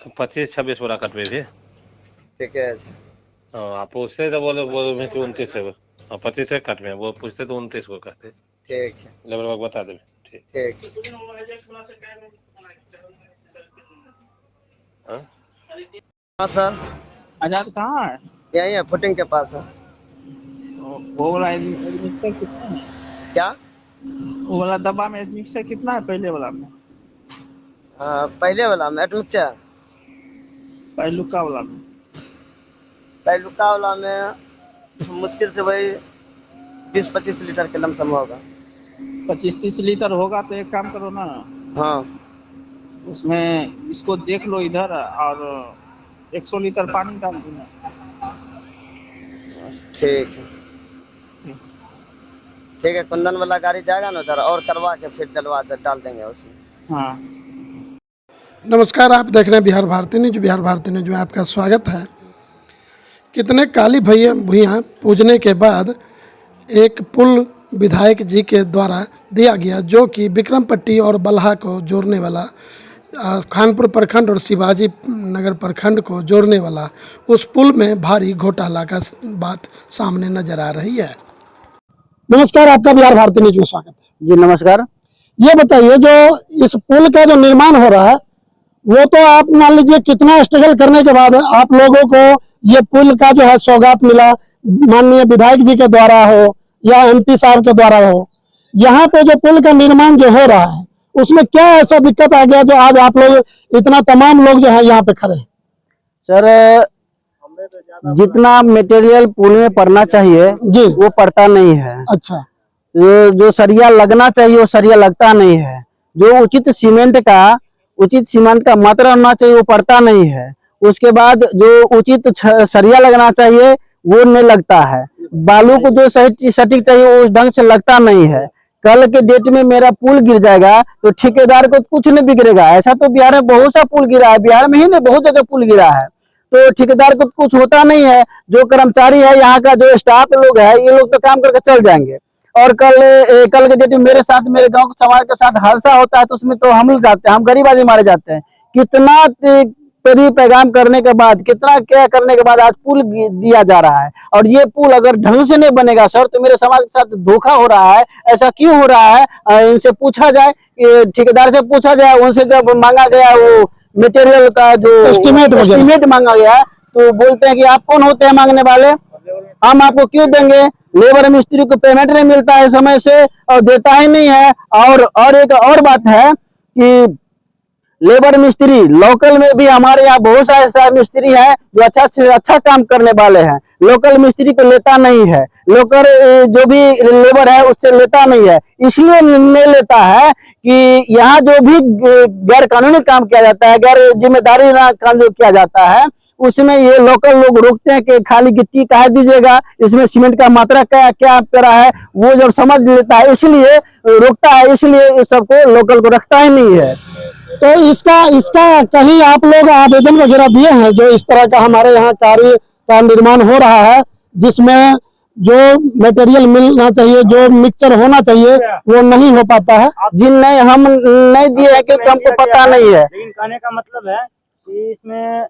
25-26 बोरा cutaway थे। ठीक है। हाँ, आप पूछते तो बोले 29 है वो। हाँ, 25 है कटवे, वो पूछते तो 29 को कहते। ठीक है, लेबर बाग बता दे। ठीक। ठीक। हाँ? हाँ सर, आजाद कहाँ है? यही है, फुटिंग के पास है। वो वाला एडमिक्सर कितना है? क्या? वो वाला डब्बा में एडमिक्सर कितना है पहले वाला में? पहले वाला में एडमिक्सर, पहलुका वाला में? पहलुका वाला में मुश्किल से वही 20-25 लीटर के लमसम होगा। 25-30 लीटर होगा तो एक काम करो ना, हाँ, उसमें इसको देख लो इधर, और 100 लीटर पानी डाल देना। ठीक है। ठीक है, कुंदन वाला गाड़ी जाएगा ना उधर, और करवा के फिर डाल देंगे उसमें। हाँ। नमस्कार, आप देख रहे हैं बिहार भारती न्यूज। बिहार भारती न्यूज में आपका स्वागत है। कितने काली भुइयाँ पूजने के बाद एक पुल विधायक जी के द्वारा दिया गया, जो कि विक्रमपट्टी और बल्हा को जोड़ने वाला, खानपुर प्रखंड और शिवाजी नगर प्रखंड को जोड़ने वाला, उस पुल में भारी घोटाला का बात सामने नजर आ रही है। नमस्कार, आपका बिहार भारती न्यूज में स्वागत है। जी नमस्कार। ये बताइए, जो इस पुल का जो निर्माण हो रहा है, वो तो आप मान लीजिए कितना स्ट्रगल करने के बाद आप लोगों को ये पुल का जो है सौगात मिला, माननीय विधायक जी के द्वारा हो या एमपी साहब के द्वारा हो। यहाँ पे जो पुल का निर्माण जो हो रहा है, उसमें क्या ऐसा दिक्कत आ गया जो आज आप लोग इतना तमाम लोग जो है यहाँ पे खड़े हैं? सर, जितना मटेरियल पुल में पड़ना चाहिए जी, वो पड़ता नहीं है। अच्छा। जो सरिया लगना चाहिए वो सरिया लगता नहीं है। जो उचित सीमेंट का मात्रा होना चाहिए वो पड़ता नहीं है। उसके बाद जो उचित सरिया लगना चाहिए वो नहीं लगता है। बालू को जो सटीक चाहिए वो उस ढंग से लगता नहीं है। कल के डेट में मेरा पुल गिर जाएगा तो ठेकेदार को कुछ नहीं बिगड़ेगा। ऐसा तो बिहार में बहुत सा पुल गिरा है, बिहार में ही नहीं बहुत जगह पुल गिरा है, तो ठेकेदार को कुछ होता नहीं है। जो कर्मचारी है, यहाँ का जो स्टाफ लोग है, ये लोग तो काम करके चल जाएंगे। और कल के डेट में मेरे साथ, मेरे गांव के समाज के साथ हादसा होता है तो उसमें तो हम लोग जाते हैं, हम गरीब आदमी मारे जाते हैं। कितना पैगाम करने के बाद, कितना क्या करने के बाद आज पुल दिया जा रहा है। और ये पुल अगर ढंग से नहीं बनेगा सर, तो मेरे समाज के साथ धोखा हो रहा है। ऐसा क्यों हो रहा है? इनसे पूछा जाए, ठेकेदार से पूछा जाए। उनसे जब मांगा गया वो मटेरियल का जो एस्टिमेट मांगा गया, तो बोलते हैं कि आप कौन होते हैं मांगने वाले, हम आपको क्यों देंगे? लेबर मिस्त्री को पेमेंट नहीं मिलता है समय से और देता ही नहीं है। और एक और बात है कि लेबर मिस्त्री लोकल में भी हमारे यहाँ बहुत सारे मिस्त्री हैं जो अच्छा से अच्छा काम करने वाले हैं, लोकल मिस्त्री को लेता नहीं है। लोकल जो भी लेबर है उससे लेता नहीं है। इसलिए नहीं लेता है कि यहाँ जो भी गैर कानूनी काम किया जाता है, गैर जिम्मेदारी काम जो किया जाता है, उसमें ये लोकल लोग रोकते हैं कि खाली गिट्टी काहे दीजिएगा, इसमें सीमेंट का मात्रा क्या क्या करा है, वो जब समझ लेता है इसलिए रोकता है। इसलिए इस सबको लोकल को रखता ही नहीं है। तो इसका कहीं आप लोग आवेदन वगैरह दिए हैं? जो इस तरह का हमारे यहाँ कार्य का निर्माण हो रहा है, जिसमें जो मटेरियल मिलना चाहिए, जो मिक्सचर होना चाहिए, वो नहीं हो पाता है। जिन नहीं, हम नहीं दिए हैं क्योंकि हमको पता नहीं है। लेकिन कहने का मतलब है कि इसमें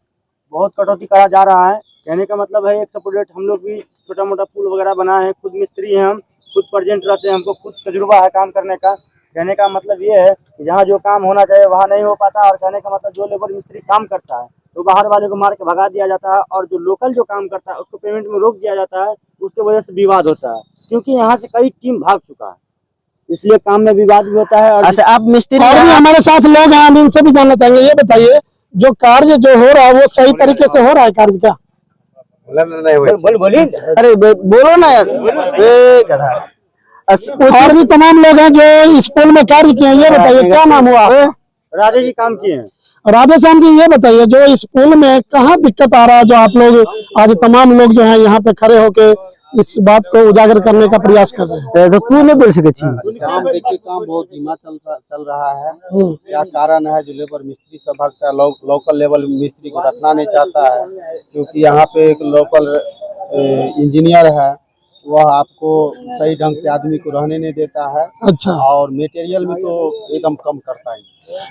बहुत कटौती करा जा रहा है। कहने का मतलब है, एक सपोर्ट हम लोग भी छोटा मोटा पुल वगैरह बनाए हैं, खुद मिस्त्री हैं, हम खुद प्रेजेंट रहते हैं, हमको खुद तजुर्बा है काम करने का। कहने का मतलब ये है कि जहाँ जो काम होना चाहिए वहाँ नहीं हो पाता। और कहने का मतलब जो लेबर मिस्त्री काम करता है तो बाहर वाले को मार के भगा दिया जाता है, और जो लोकल जो काम करता है उसको पेमेंट में रोक दिया जाता है। उसके वजह से विवाद होता है, क्योंकि यहाँ से कई टीम भाग चुका है, इसलिए काम में विवाद भी होता है। और अच्छा, आप मिस्त्री और भी हमारे साथ लोग हैं, हम इनसे भी जानना चाहेंगे। ये बताइए, जो कार्य जो हो रहा है वो सही तरीके से हो रहा है कार्य क्या? बोलिए, अरे बोलो ना यार। और भी तमाम लोग हैं जो इस पुल में कार्य किए हैं। ये बताइए, क्या नाम हुआ? राधे जी काम किए हैं। राधे श्याम जी, ये बताइए, जो इस पुल में कहाँ दिक्कत आ रहा है, जो आप लोग आज तमाम लोग जो है यहाँ पे खड़े होके इस बात को उजागर करने का प्रयास कर रहे हैं? तो तू नहीं बोल सके। काम देखिए, काम बहुत धीमा चल रहा है। क्या कारण है? जो लेबर मिस्त्री सब भागता है, लोकल लेवल मिस्त्री को रखना नहीं चाहता है, क्योंकि यहाँ पे एक लोकल इंजीनियर है वह आपको सही ढंग से आदमी को रहने नहीं देता है, अच्छा, और मटेरियल में तो एकदम कम करता है।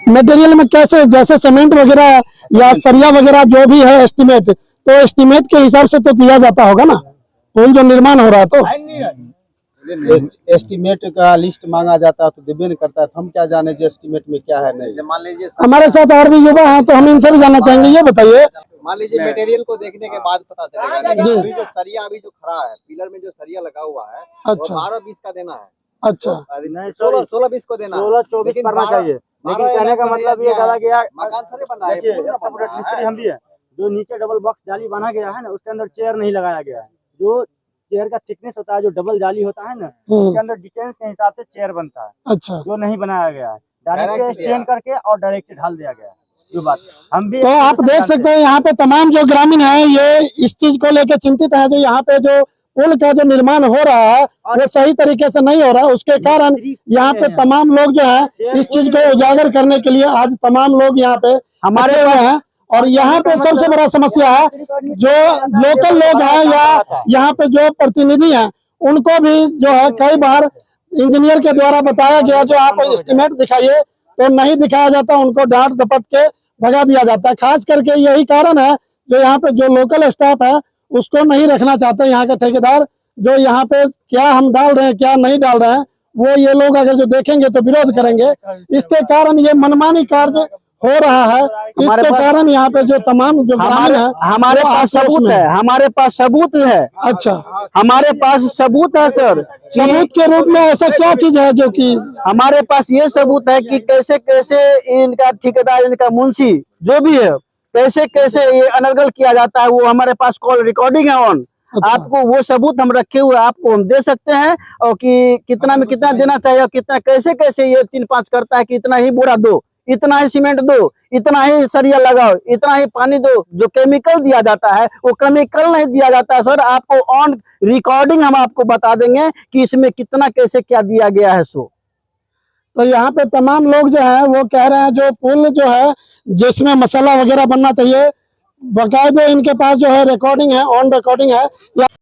मटेरियल में कैसे, जैसे सीमेंट वगैरह या सरिया वगैरह जो भी है एस्टीमेट, तो एस्टीमेट के हिसाब से तो दिया जाता होगा ना, पुल जो निर्माण हो रहा है तो एस्टीमेट का लिस्ट मांगा जाता है तो देवे नहीं करता है, तो हम क्या जाने जो एस्टीमेट में क्या है नहीं। मान लीजिए हमारे साथ और भी युवा हैं तो हम इनसे भी जानना चाहेंगे। ये बताइए, मान लीजिए मटेरियल को देखने के बाद पता चलेगा, लेकिन अभी जो सरिया अभी जो खड़ा है पिलर में, जो सरिया लगा हुआ है अच्छा। वो 12-20 का देना है। अच्छा, 16-20 को देना है, 16-24 करना चाहिए। लेकिन कहने का मतलब ये कहा गया, मकान थोड़े बना है, देखिए मिस्त्री हम भी है, जो नीचे डबल बॉक्स जाली बना गया है ना, उसके अंदर चेयर नहीं लगाया गया है। जो चेयर का थिकनेस होता है, जो डबल जाली होता है ना, उसके अंदर डिस्टेंस के हिसाब से चेयर बनता है, अच्छा। जो नहीं बनाया गया है। डायरेक्ट स्टैंड करके और डायरेक्ट ढाल दिया गया है। जो बात हम भी तो आप देख सकते हैं यहाँ पे तमाम जो ग्रामीण हैं ये इस चीज को लेकर चिंतित है, जो यहाँ पे जो पुल का जो निर्माण हो रहा है वो सही तरीके से नहीं हो रहा है। उसके कारण यहाँ पे तमाम लोग जो है इस चीज को उजागर करने के लिए आज तमाम लोग यहाँ पे हमारे हुए हैं। और यहाँ पे सबसे बड़ा समस्या है जो लोकल लोग हैं या यहाँ पे जो प्रतिनिधि हैं, उनको भी जो है कई बार इंजीनियर के द्वारा बताया गया जो आप एस्टीमेट दिखाइए तो नहीं दिखाया जाता, उनको डांट दपट के भगा दिया जाता है। खास करके यही कारण है जो यहाँ पे जो लोकल स्टाफ है उसको नहीं रखना चाहते यहाँ के ठेकेदार, जो यहाँ पे क्या हम डाल रहे हैं क्या नहीं डाल रहे हैं वो ये लोग अगर जो देखेंगे तो विरोध करेंगे। इसके कारण ये मनमानी कार्य हो रहा है। इसके कारण यहाँ पे जो तमाम जो ग्रामीण है हमारे पास सबूत है, हमारे पास सबूत है। अच्छा, हमारे पास सबूत है सर। सबूत के रूप में ऐसा क्या चीज है जो कि हमारे पास ये सबूत है कि कैसे कैसे इनका ठेकेदार, इनका मुंशी जो भी है, कैसे कैसे ये अनर्गल किया जाता है, वो हमारे पास कॉल रिकॉर्डिंग है ऑन। अच्छा। आपको वो सबूत हम रखे हुए आपको हम दे सकते हैं, और कि कितना में कितना देना चाहिए और कितना कैसे कैसे ये 3-5 करता है कि इतना ही बोरा दो, इतना ही सीमेंट दो, इतना ही सरिया लगाओ, इतना ही पानी दो। जो केमिकल दिया जाता है वो केमिकल नहीं दिया जाता है सर। आपको ऑन रिकॉर्डिंग हम आपको बता देंगे कि इसमें कितना कैसे क्या दिया गया है। सो तो यहाँ पे तमाम लोग जो है वो कह रहे हैं जो पुल जो है जिसमें मसाला वगैरह बनना चाहिए, बाकायदे इनके पास जो है रिकॉर्डिंग है, ऑन रिकॉर्डिंग है।